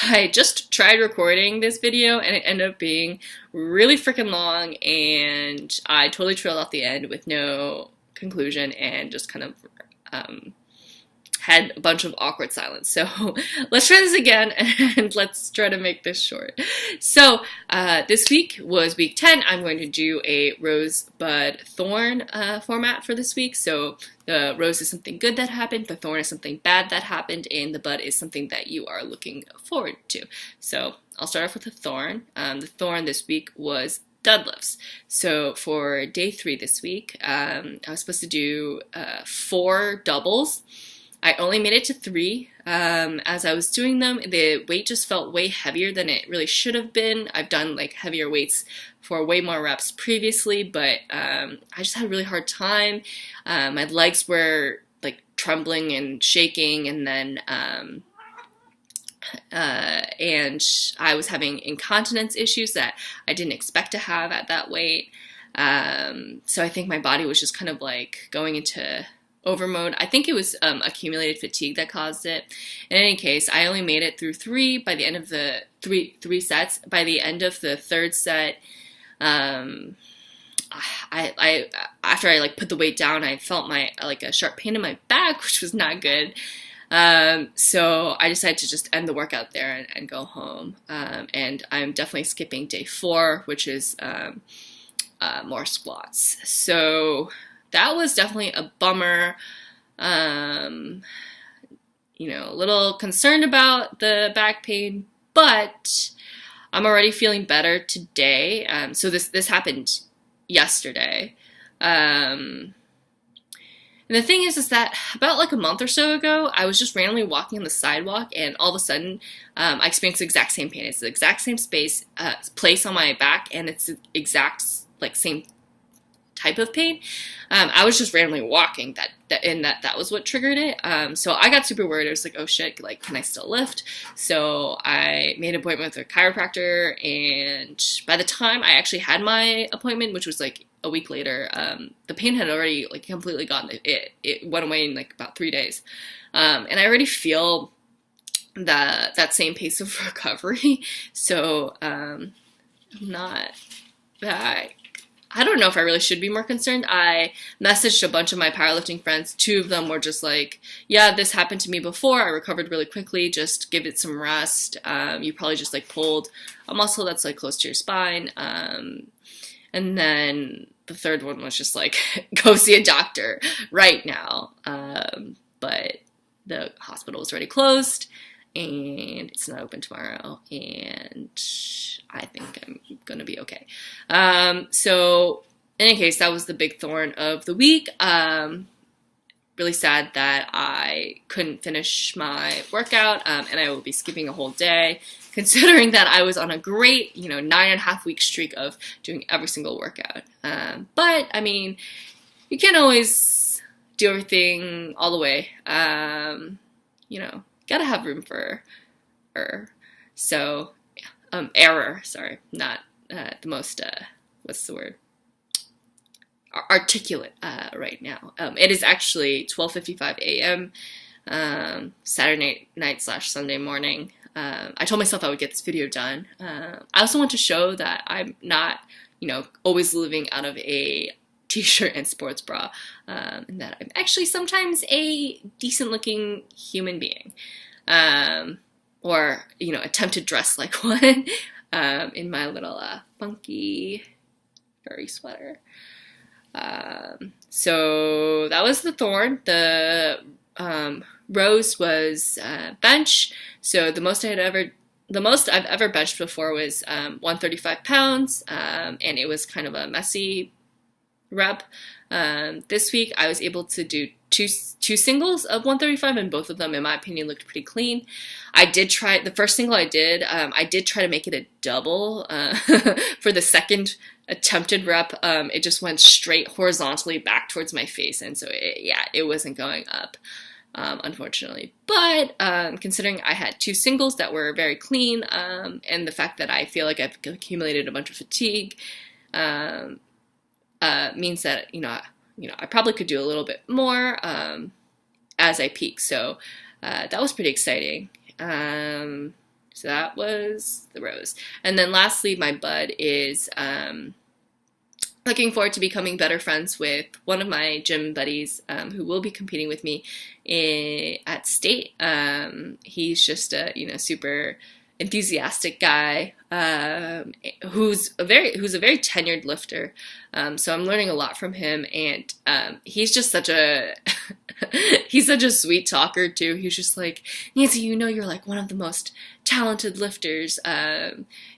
I just tried recording this video and it ended up being really freaking long, and I totally trailed off the end with no conclusion and just kind of um, had a bunch of awkward silence. So let's try this again and let's try to make this short. So this week was week 10. I'm going to do a rose, bud, thorn format for this week. So the rose is something good that happened, the thorn is something bad that happened, and the bud is something that you are looking forward to. So I'll start off with the thorn. The thorn this week was deadlifts. So for day 3 this week, I was supposed to do 4 doubles. I only made it to 3. As I was doing them, the weight just felt way heavier than it really should have been. I've done like heavier weights for way more reps previously, but I just had a really hard time. My legs were like trembling and shaking, and then and I was having incontinence issues that I didn't expect to have at that weight. So I think my body was just kind of like going into over mode. I think it was accumulated fatigue that caused it. In any case, I only made it through 3 by the end of the three sets. By the end of the 3rd set, I after I like put the weight down, I felt a sharp pain in my back, which was not good. So I decided to just end the workout there and go home. And I'm definitely skipping day 4, which is more squats. So that was definitely a bummer. A little concerned about the back pain, but I'm already feeling better today. So this happened yesterday. And the thing is that about like a month or so ago, I was just randomly walking on the sidewalk, and all of a sudden, I experienced the exact same pain. It's the exact same place on my back, and it's the exact like same type of pain. I was just randomly walking that was what triggered it. So I got super worried. I was like, oh shit, like, can I still lift? So I made an appointment with a chiropractor, and by the time I actually had my appointment, which was like a week later, the pain had already like completely gone. It went away in like about 3 days. And I already feel that same pace of recovery. So I'm not that. I don't know if I really should be more concerned. I messaged a bunch of my powerlifting friends. 2 of them were just like, yeah, this happened to me before. I recovered really quickly. Just give it some rest. You probably just like pulled a muscle that's like close to your spine. And then the 3rd one was just like, go see a doctor right now. But the hospital is already closed, and it's not open tomorrow, and I think I'm gonna be okay. So in any case, that was the big thorn of the week. Really sad that I couldn't finish my workout, and I will be skipping a whole day, considering that I was on a great, 9.5-week streak of doing every single workout. But I mean, you can't always do everything all the way. Gotta have room for error. So, error, sorry, not the most, what's the word? Articulate right now. It is actually 12:55 a.m. Saturday night / Sunday morning. I told myself I would get this video done. I also want to show that I'm not, always living out of a t-shirt and sports bra, and that I'm actually sometimes a decent-looking human being, or attempt to dress like one in my little funky furry sweater. So that was the thorn. The rose was bench. So the most I've ever benched before was 135 pounds, and it was kind of a messy rep. This week I was able to do two singles of 135, and both of them, in my opinion, looked pretty clean. I did try the first single I did try to make it a double for the second attempted rep. It just went straight horizontally back towards my face, and so it wasn't going up, unfortunately. But considering I had 2 singles that were very clean, and the fact that I feel like I've accumulated a bunch of fatigue, means that I probably could do a little bit more as I peak. So that was pretty exciting. So that was the Rose. And then lastly, my bud is looking forward to becoming better friends with one of my gym buddies who will be competing with me at state. He's just a super enthusiastic guy who's a very tenured lifter. So I'm learning a lot from him, and he's just such a he's such a sweet talker too. He's just like, Nancy, you're like one of the most talented lifters.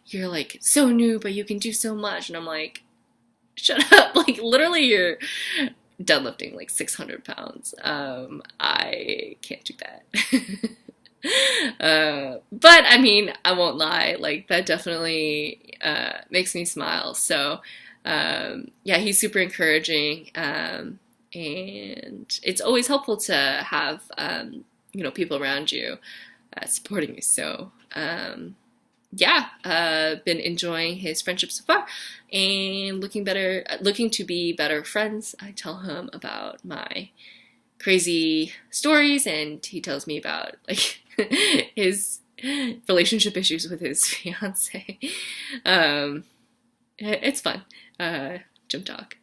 You're like so new, but you can do so much. And I'm like, shut up. Like, literally, you're deadlifting like 600 pounds. I can't do that. But I mean, I won't lie. Like, that definitely makes me smile. So, yeah, he's super encouraging. And it's always helpful to have, people around you supporting you. So, yeah, been enjoying his friendship so far and looking to be better friends. I tell him about my crazy stories, and he tells me about like his relationship issues with his fiance. It's fun, gym talk.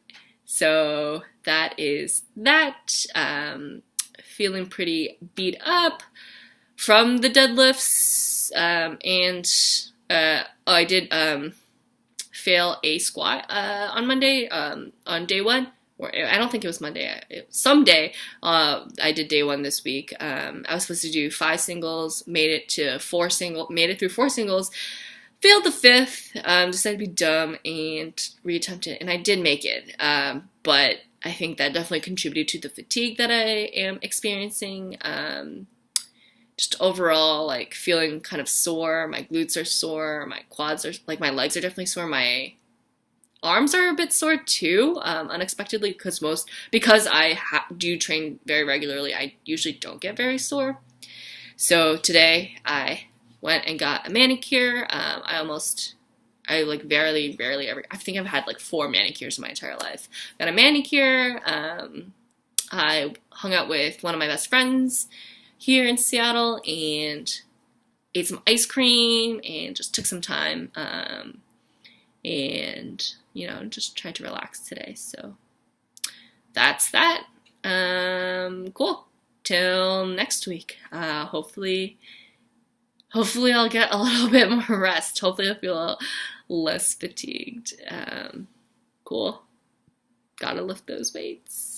So that is that. Feeling pretty beat up from the deadlifts, and I did fail a squat on Monday, on day one. Or I don't think it was Monday. Someday I did day one this week. I was supposed to do 5 singles, made it through 4 singles, failed the 5th, decided to be dumb and reattempt it, and I did make it. But I think that definitely contributed to the fatigue that I am experiencing. Just overall, like, feeling kind of sore. My glutes are sore. My quads are, like, my legs are definitely sore. My arms are a bit sore too, unexpectedly, because I do train very regularly. I usually don't get very sore. So today I went and got a manicure. I very rarely ever, I think I've had like 4 manicures in my entire life. Got a manicure. I hung out with one of my best friends here in Seattle and ate some ice cream and just took some time. And, just tried to relax today. So that's that. Cool. Till next week. Hopefully I'll get a little bit more rest. Hopefully I'll feel less fatigued. Cool. Gotta lift those weights.